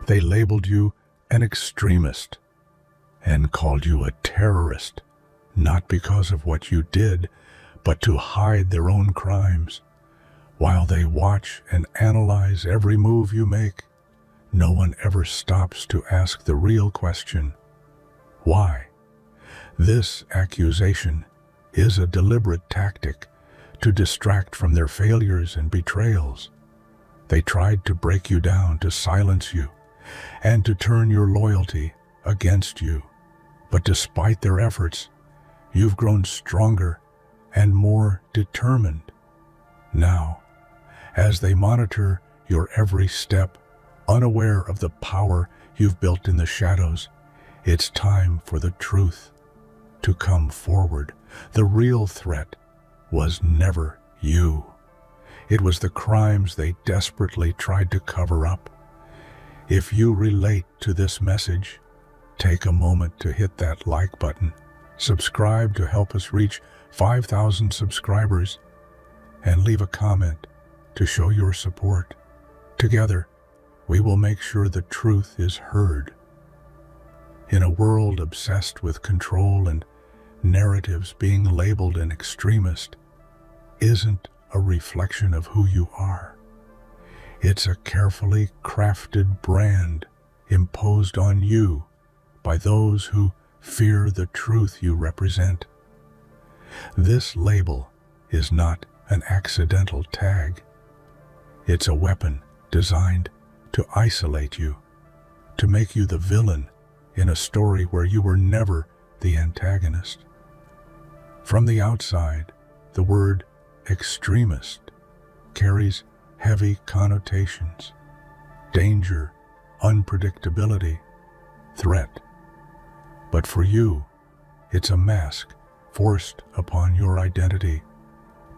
They labeled you an extremist and called you a terrorist, not because of what you did, but to hide their own crimes. While they watch and analyze every move you make, no one ever stops to ask the real question: why? This accusation is a deliberate tactic to distract from their failures and betrayals. They tried to break you down, to silence you, and to turn your loyalty against you. But despite their efforts, you've grown stronger and more determined. Now, as they monitor your every step, unaware of the power you've built in the shadows, it's time for the truth to come forward. The real threat was never you. It was the crimes they desperately tried to cover up. If you relate to this message, take a moment to hit that like button, subscribe to help us reach 5,000 subscribers, and leave a comment to show your support. Together, we will make sure the truth is heard. In a world obsessed with control and narratives, being labeled an extremist isn't a reflection of who you are. It's a carefully crafted brand imposed on you by those who fear the truth you represent. This label is not an accidental tag. It's a weapon designed to isolate you, to make you the villain in a story where you were never the antagonist. From the outside, the word extremist carries heavy connotations: danger, unpredictability, threat. But for you, it's a mask forced upon your identity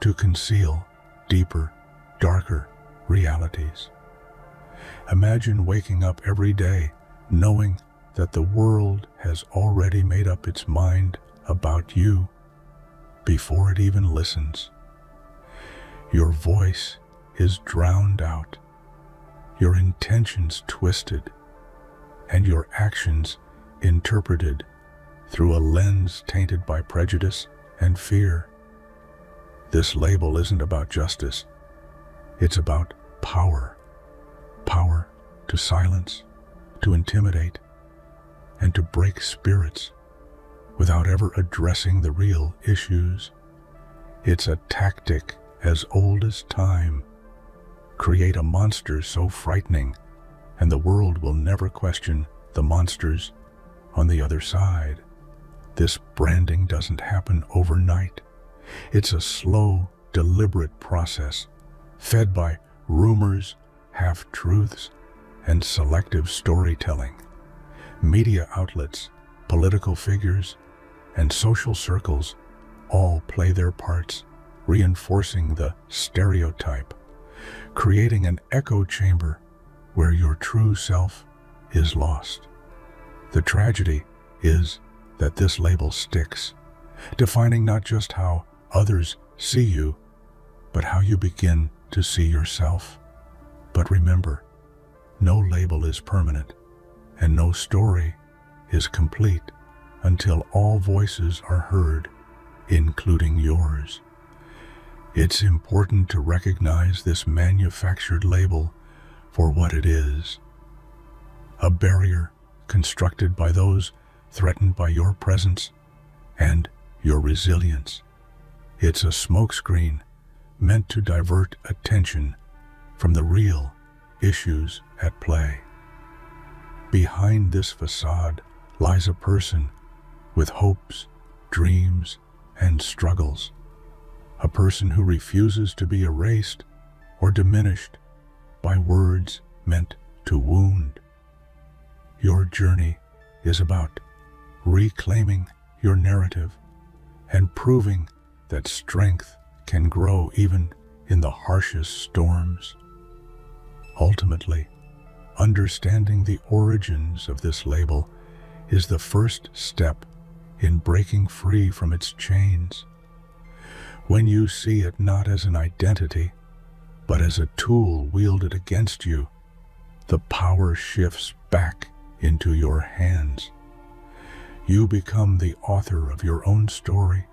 to conceal deeper, darker realities. Imagine waking up every day knowing that the world has already made up its mind about you before it even listens. Your voice is drowned out, your intentions twisted, and your actions interpreted through a lens tainted by prejudice and fear. This label isn't about justice. It's about power. Power to silence, to intimidate, and to break spirits without ever addressing the real issues. It's a tactic as old as time. Create a monster so frightening, and the world will never question the monsters on the other side. This branding doesn't happen overnight. It's a slow, deliberate process, fed by rumors, half-truths, and selective storytelling. Media outlets, political figures, and social circles all play their parts, reinforcing the stereotype, creating an echo chamber where your true self is lost. The tragedy is that this label sticks, defining not just how others see you, but how you begin to see yourself. But remember, no label is permanent, and no story is complete until all voices are heard, including yours. It's important to recognize this manufactured label for what it is: a barrier constructed by those threatened by your presence and your resilience. It's a smokescreen meant to divert attention from the real issues at play. Behind this facade lies a person with hopes, dreams, and struggles. A person who refuses to be erased or diminished by words meant to wound. Your journey is about reclaiming your narrative and proving that strength can grow even in the harshest storms. Ultimately, understanding the origins of this label is the first step in breaking free from its chains. When you see it not as an identity, but as a tool wielded against you, the power shifts back into your hands. You become the author of your own story,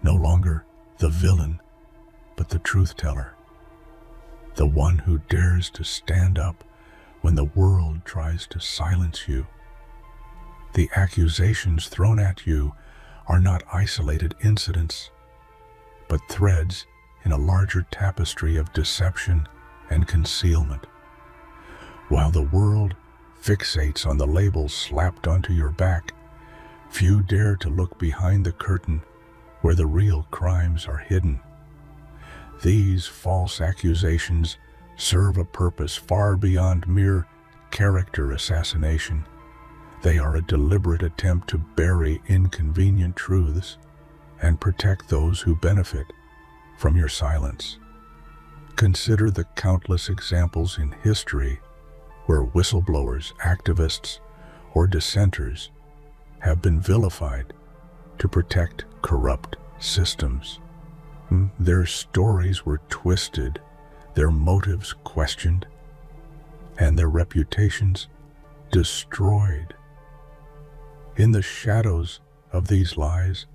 no longer the villain, but the truth teller, the one who dares to stand up when the world tries to silence you. The accusations thrown at you are not isolated incidents, but threads in a larger tapestry of deception and concealment. While the world fixates on the labels slapped onto your back, few dare to look behind the curtain where the real crimes are hidden. These false accusations serve a purpose far beyond mere character assassination. They are a deliberate attempt to bury inconvenient truths and protect those who benefit from your silence. Consider the countless examples in history where whistleblowers, activists, or dissenters have been vilified to protect corrupt systems. Their stories were twisted, their motives questioned, and their reputations destroyed. In the shadows of these lies,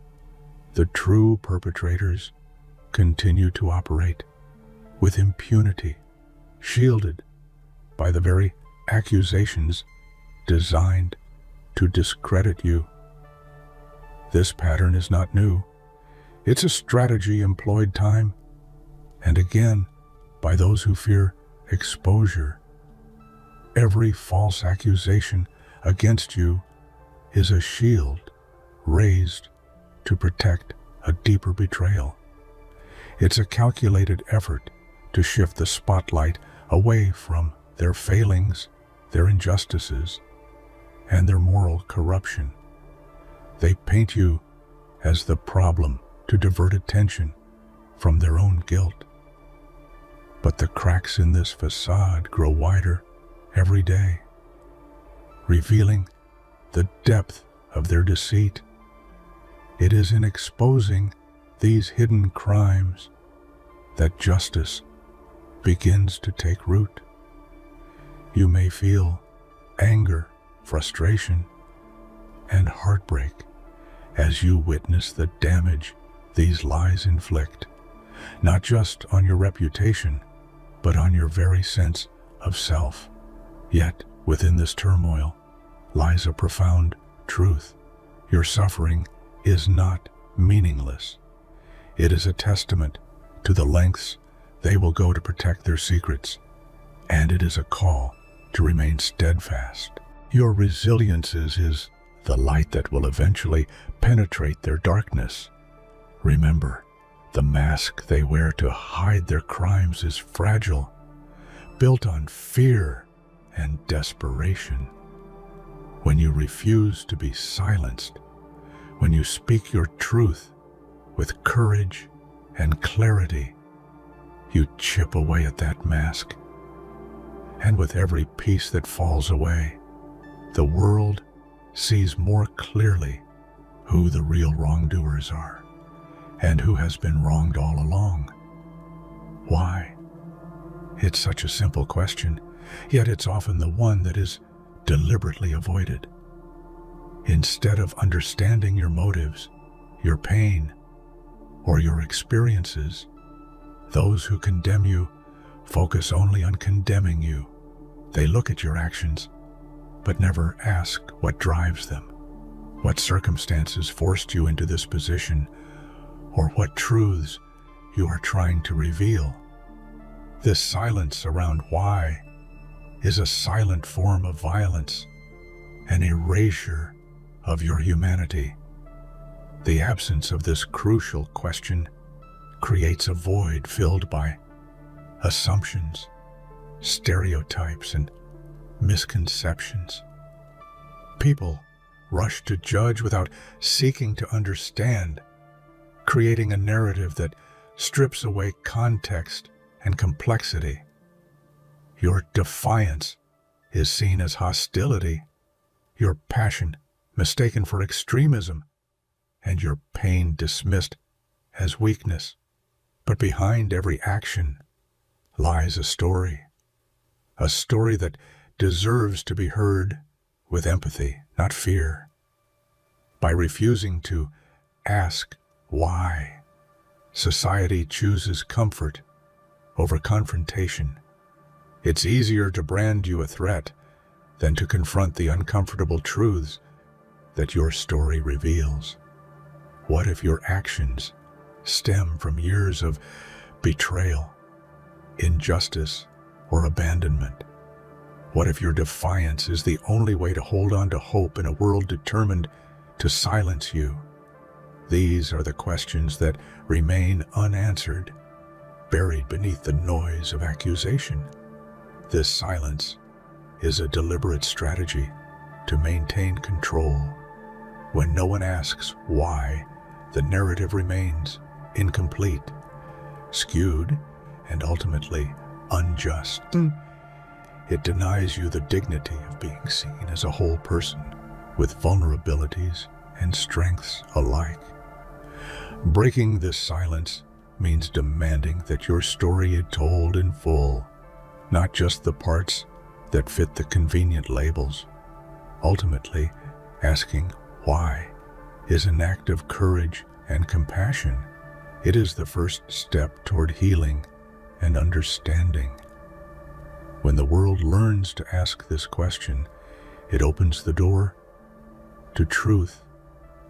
the true perpetrators continue to operate with impunity, shielded by the very accusations designed to discredit you. This pattern is not new. It's a strategy employed time and again by those who fear exposure. Every false accusation against you is a shield raised to protect a deeper betrayal. It's a calculated effort to shift the spotlight away from their failings, their injustices, and their moral corruption. They paint you as the problem to divert attention from their own guilt. But the cracks in this facade grow wider every day, revealing the depth of their deceit. It is in exposing these hidden crimes that justice begins to take root. You may feel anger, frustration, and heartbreak as you witness the damage these lies inflict, not just on your reputation, but on your very sense of self. Yet, within this turmoil lies a profound truth. Your suffering is not meaningless. It is a testament to the lengths they will go to protect their secrets, and it is a call to remain steadfast. Your resilience is the light that will eventually penetrate their darkness. Remember, the mask they wear to hide their crimes is fragile, built on fear and desperation. When you refuse to be silenced, when you speak your truth with courage and clarity, you chip away at that mask. And with every piece that falls away, the world sees more clearly who the real wrongdoers are and who has been wronged all along. Why? It's such a simple question, yet it's often the one that is deliberately avoided. Instead of understanding your motives, your pain, or your experiences, those who condemn you focus only on condemning you. They look at your actions, but never ask what drives them, what circumstances forced you into this position, or what truths you are trying to reveal. This silence around why is a silent form of violence, an erasure of your humanity. The absence of this crucial question creates a void filled by assumptions, stereotypes, and misconceptions. People rush to judge without seeking to understand, creating a narrative that strips away context and complexity. Your defiance is seen as hostility, your passion mistaken for extremism, and your pain dismissed as weakness. But behind every action lies a story that deserves to be heard with empathy, not fear. By refusing to ask why, society chooses comfort over confrontation. It's easier to brand you a threat than to confront the uncomfortable truths that your story reveals. What if your actions stem from years of betrayal, injustice, or abandonment? What if your defiance is the only way to hold on to hope in a world determined to silence you? These are the questions that remain unanswered, buried beneath the noise of accusation. This silence is a deliberate strategy to maintain control. When no one asks why, the narrative remains incomplete, skewed, and ultimately unjust. It denies you the dignity of being seen as a whole person with vulnerabilities and strengths alike. Breaking this silence means demanding that your story is told in full, not just the parts that fit the convenient labels. Ultimately, asking why is an act of courage and compassion. It is the first step toward healing and understanding. When the world learns to ask this question, it opens the door to truth,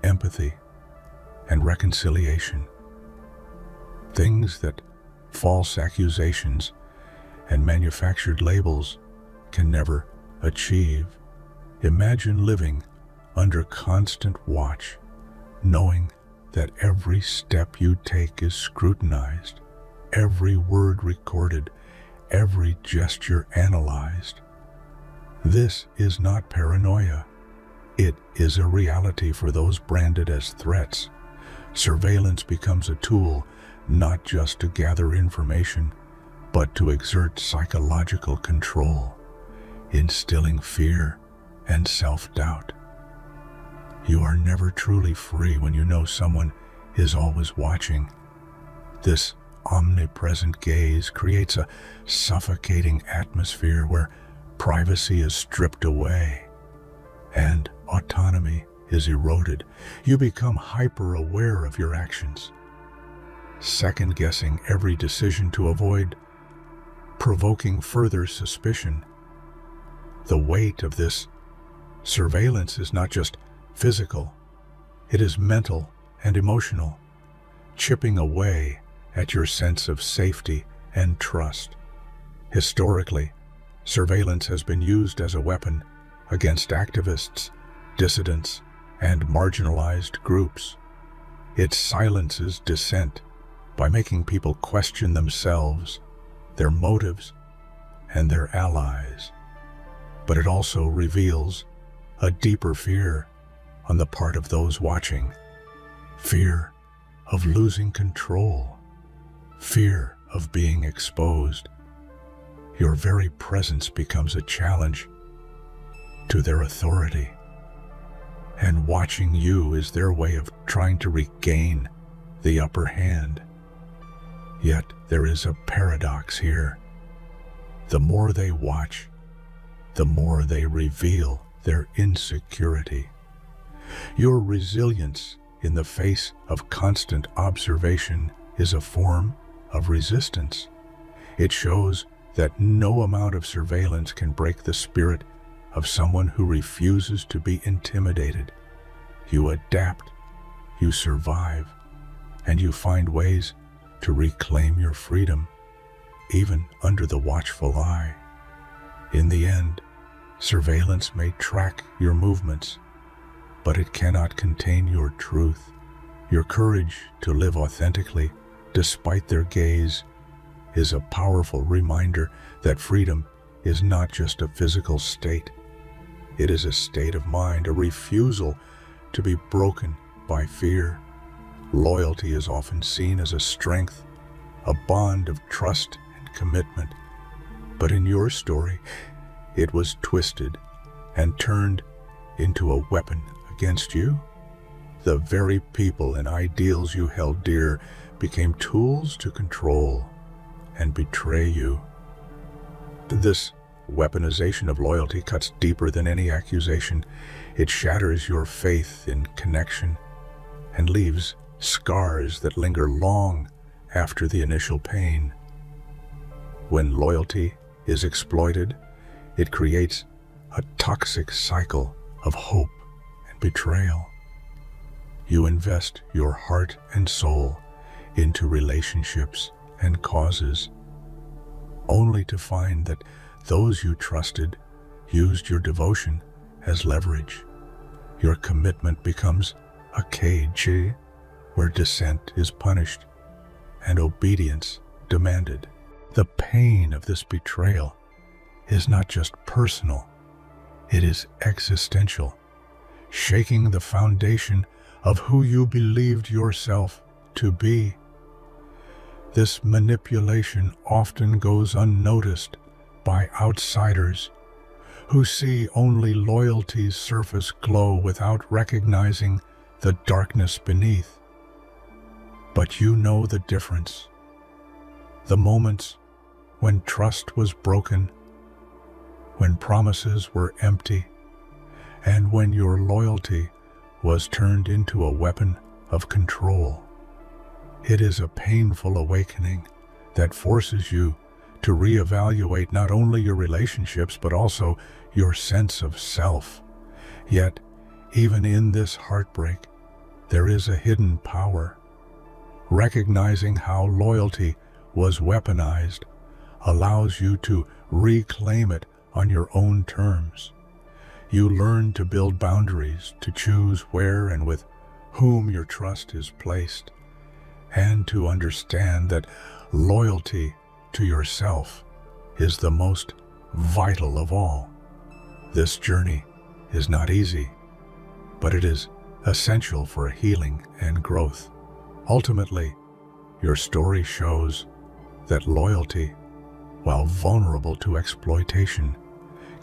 empathy, and reconciliation. Things that false accusations and manufactured labels can never achieve. Imagine living under constant watch, knowing that every step you take is scrutinized, every word recorded, every gesture analyzed. This is not paranoia. It is a reality for those branded as threats. Surveillance becomes a tool not just to gather information, but to exert psychological control, instilling fear and self-doubt. You are never truly free when you know someone is always watching. This omnipresent gaze creates a suffocating atmosphere where privacy is stripped away and autonomy is eroded. You become hyper-aware of your actions, second-guessing every decision to avoid provoking further suspicion. The weight of this surveillance is not just physical, it is mental and emotional, chipping away at your sense of safety and trust. Historically, surveillance has been used as a weapon against activists, dissidents, and marginalized groups. It silences dissent by making people question themselves, their motives, and their allies. But it also reveals a deeper fear on the part of those watching. Fear of losing control. Fear of being exposed. Your very presence becomes a challenge to their authority. And watching you is their way of trying to regain the upper hand. Yet there is a paradox here. The more they watch, the more they reveal their insecurity. Your resilience in the face of constant observation is a form of resistance. It shows that no amount of surveillance can break the spirit of someone who refuses to be intimidated. You adapt, you survive, and you find ways to reclaim your freedom, even under the watchful eye. In the end, surveillance may track your movements, but it cannot contain your truth. Your courage to live authentically despite their gaze is a powerful reminder that freedom is not just a physical state. It is a state of mind, a refusal to be broken by fear. Loyalty is often seen as a strength, a bond of trust and commitment. But in your story, it was twisted and turned into a weapon against you. The very people and ideals you held dear became tools to control and betray you. This weaponization of loyalty cuts deeper than any accusation. It shatters your faith in connection and leaves scars that linger long after the initial pain. When loyalty is exploited, it creates a toxic cycle of hope and betrayal. You invest your heart and soul into relationships and causes, only to find that those you trusted used your devotion as leverage. Your commitment becomes a cage where dissent is punished and obedience demanded. The pain of this betrayal is not just personal, it is existential, shaking the foundation of who you believed yourself to be. This manipulation often goes unnoticed by outsiders who see only loyalty's surface glow without recognizing the darkness beneath. But you know the difference. The moments when trust was broken, when promises were empty, and when your loyalty was turned into a weapon of control. It is a painful awakening that forces you to reevaluate not only your relationships but also your sense of self. Yet, even in this heartbreak, there is a hidden power. Recognizing how loyalty was weaponized allows you to reclaim it on your own terms. You learn to build boundaries, to choose where and with whom your trust is placed, and to understand that loyalty to yourself is the most vital of all. This journey is not easy, but it is essential for healing and growth. Ultimately, your story shows that loyalty, while vulnerable to exploitation,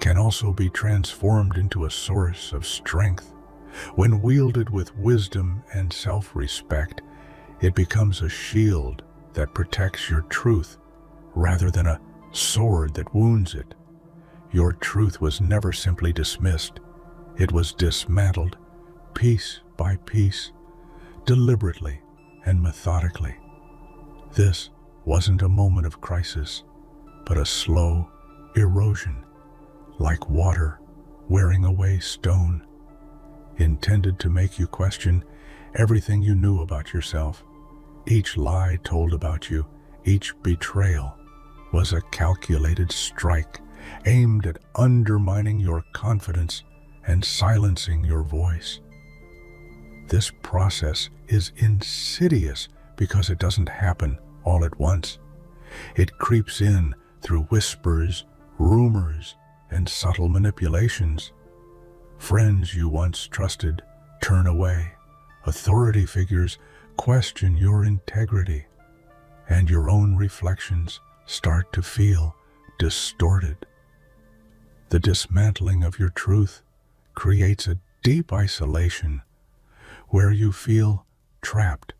can also be transformed into a source of strength. When wielded with wisdom and self-respect, it becomes a shield that protects your truth rather than a sword that wounds it. Your truth was never simply dismissed. It was dismantled, piece by piece, deliberately and methodically. This wasn't a moment of crisis, but a slow erosion, like water wearing away stone, intended to make you question everything you knew about yourself. Each lie told about you, each betrayal, was a calculated strike aimed at undermining your confidence and silencing your voice. This process is insidious because it doesn't happen all at once. It creeps in through whispers, rumors, and subtle manipulations. Friends you once trusted turn away. Authority figures question your integrity, and your own reflections start to feel distorted. The dismantling of your truth creates a deep isolation where you feel trapped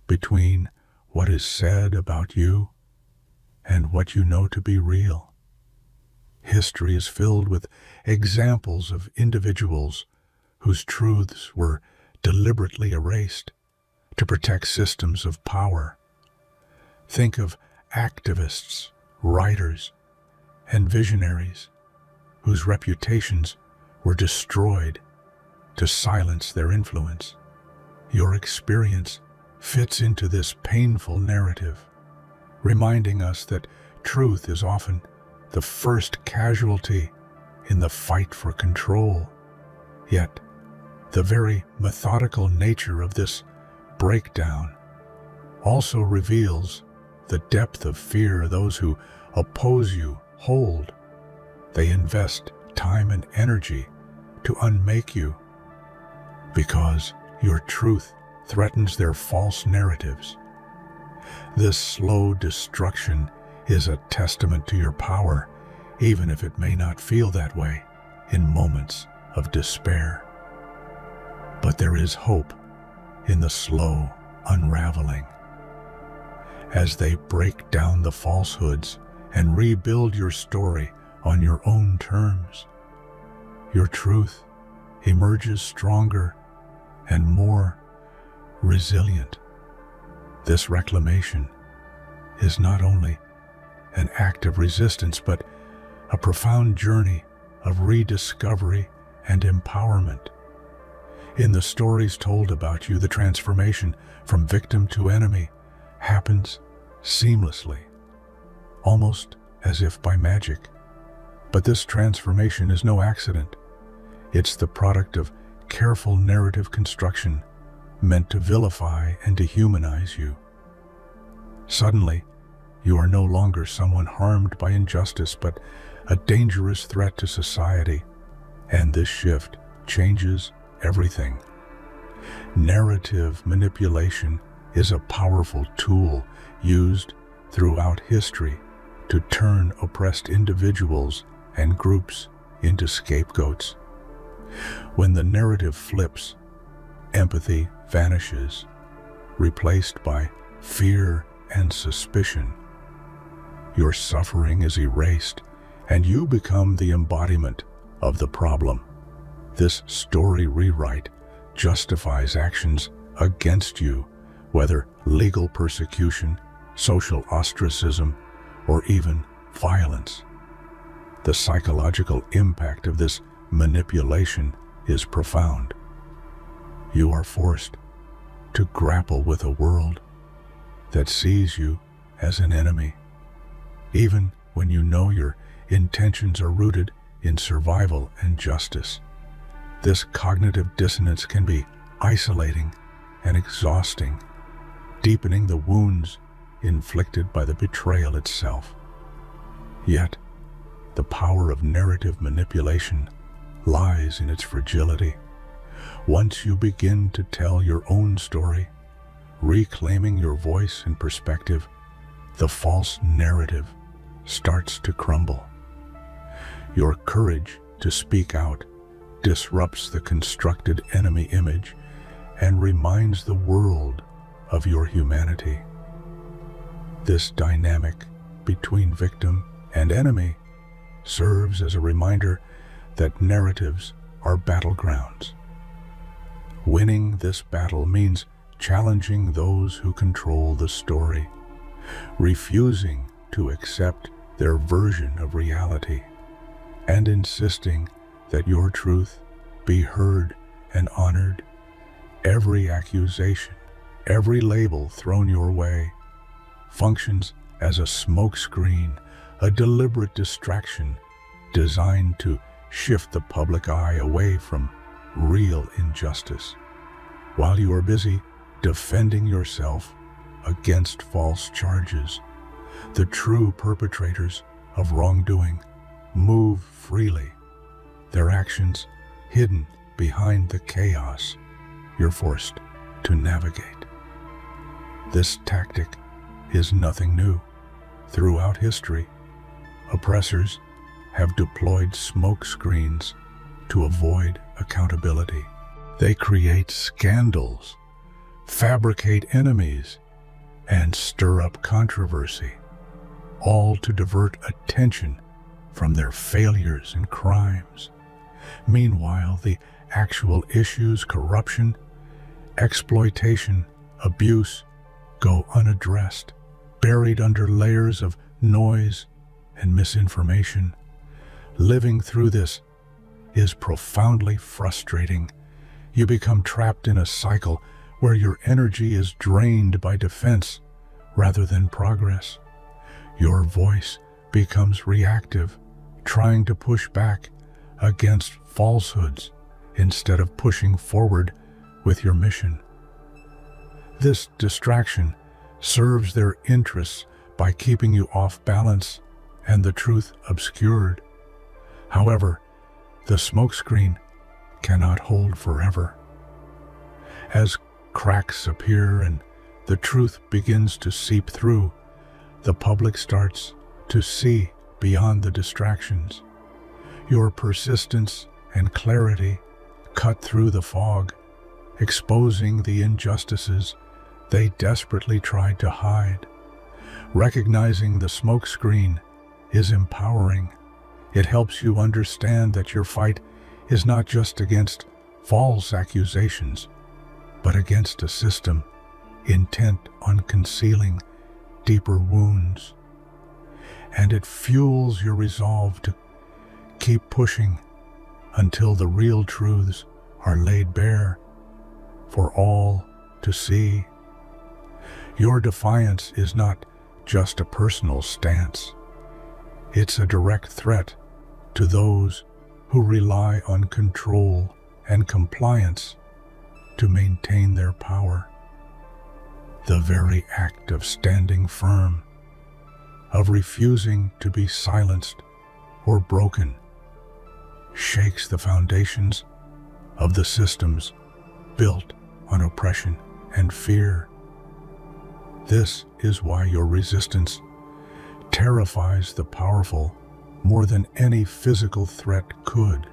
between what is said about you and what you know to be real. History is filled with examples of individuals whose truths were deliberately erased to protect systems of power. Think of activists, writers, and visionaries whose reputations were destroyed to silence their influence. Your experience fits into this painful narrative, reminding us that truth is often the first casualty in the fight for control. Yet, the very methodical nature of this breakdown also reveals the depth of fear those who oppose you hold. They invest time and energy to unmake you because your truth threatens their false narratives. This slow destruction is a testament to your power, even if it may not feel that way in moments of despair. But there is hope in the slow unraveling. As they break down the falsehoods and rebuild your story on your own terms. Your truth emerges stronger and more resilient. This reclamation is not only an act of resistance, but a profound journey of rediscovery and empowerment. In the stories told about you, the transformation from victim to enemy happens seamlessly, almost as if by magic. But this transformation is no accident. It's the product of careful narrative construction meant to vilify and dehumanize you. Suddenly, you are no longer someone harmed by injustice, but a dangerous threat to society. And this shift changes everything. Narrative manipulation is a powerful tool used throughout history to turn oppressed individuals and groups into scapegoats. When the narrative flips, empathy vanishes, replaced by fear and suspicion. Your suffering is erased, and you become the embodiment of the problem. This story rewrite justifies actions against you, whether legal persecution, social ostracism, or even violence. The psychological impact of this manipulation is profound. You are forced to grapple with a world that sees you as an enemy, even when you know your intentions are rooted in survival and justice. This cognitive dissonance can be isolating and exhausting, deepening the wounds inflicted by the betrayal itself. Yet, the power of narrative manipulation lies in its fragility. Once you begin to tell your own story, reclaiming your voice and perspective, the false narrative starts to crumble. Your courage to speak out disrupts the constructed enemy image and reminds the world of your humanity. This dynamic between victim and enemy serves as a reminder that narratives are battlegrounds. Winning this battle means challenging those who control the story, refusing to accept their version of reality, and insisting that your truth be heard and honored. Every accusation, every label thrown your way, functions as a smokescreen, a deliberate distraction designed to shift the public eye away from real injustice. While you are busy defending yourself against false charges, the true perpetrators of wrongdoing move freely, their actions hidden behind the chaos you're forced to navigate. This tactic is nothing new. Throughout history, oppressors have deployed smoke screens to avoid accountability. They create scandals, fabricate enemies, and stir up controversy, all to divert attention from their failures and crimes. Meanwhile, the actual issues, corruption, exploitation, abuse, go unaddressed, buried under layers of noise and misinformation. Living through this is profoundly frustrating. You become trapped in a cycle where your energy is drained by defense rather than progress. Your voice becomes reactive, trying to push back against falsehoods instead of pushing forward with your mission. This distraction serves their interests by keeping you off balance and the truth obscured. However, the smokescreen cannot hold forever. As cracks appear and the truth begins to seep through, the public starts to see beyond the distractions. Your persistence and clarity cut through the fog, exposing the injustices they desperately tried to hide. Recognizing the smokescreen is empowering. It helps you understand that your fight is not just against false accusations, but against a system intent on concealing deeper wounds. And it fuels your resolve to keep pushing until the real truths are laid bare for all to see. Your defiance is not just a personal stance. It's a direct threat to those who rely on control and compliance to maintain their power. The very act of standing firm, of refusing to be silenced or broken, shakes the foundations of the systems built on oppression and fear. This is why your resistance terrifies the powerful more than any physical threat could.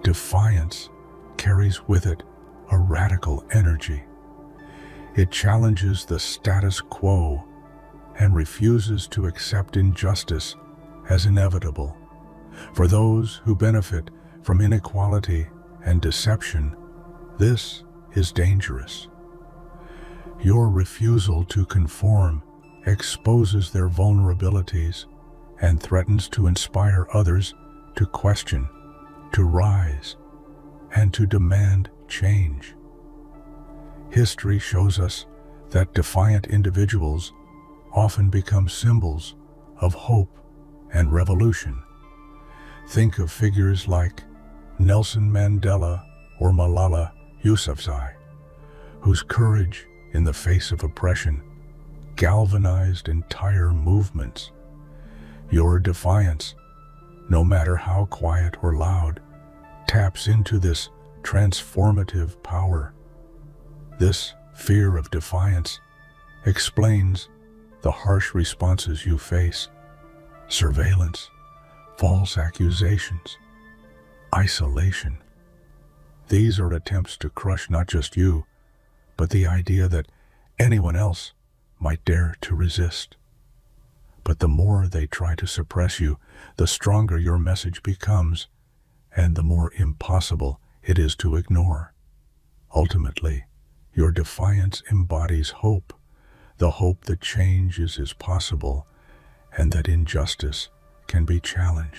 Defiance carries with it a radical energy. It challenges the status quo and refuses to accept injustice as inevitable. For those who benefit from inequality and deception, this is dangerous. Your refusal to conform exposes their vulnerabilities and threatens to inspire others to question, to rise, and to demand change. History shows us that defiant individuals often become symbols of hope and revolution. Think of figures like Nelson Mandela or Malala Yousafzai, whose courage in the face of oppression galvanized entire movements. Your defiance, no matter how quiet or loud, taps into this transformative power. This fear of defiance explains the harsh responses you face: surveillance, false accusations, isolation. These are attempts to crush not just you, but the idea that anyone else might dare to resist. But the more they try to suppress you, the stronger your message becomes, and the more impossible it is to ignore. Ultimately, your defiance embodies hope, the hope that change is possible and that injustice can be challenged.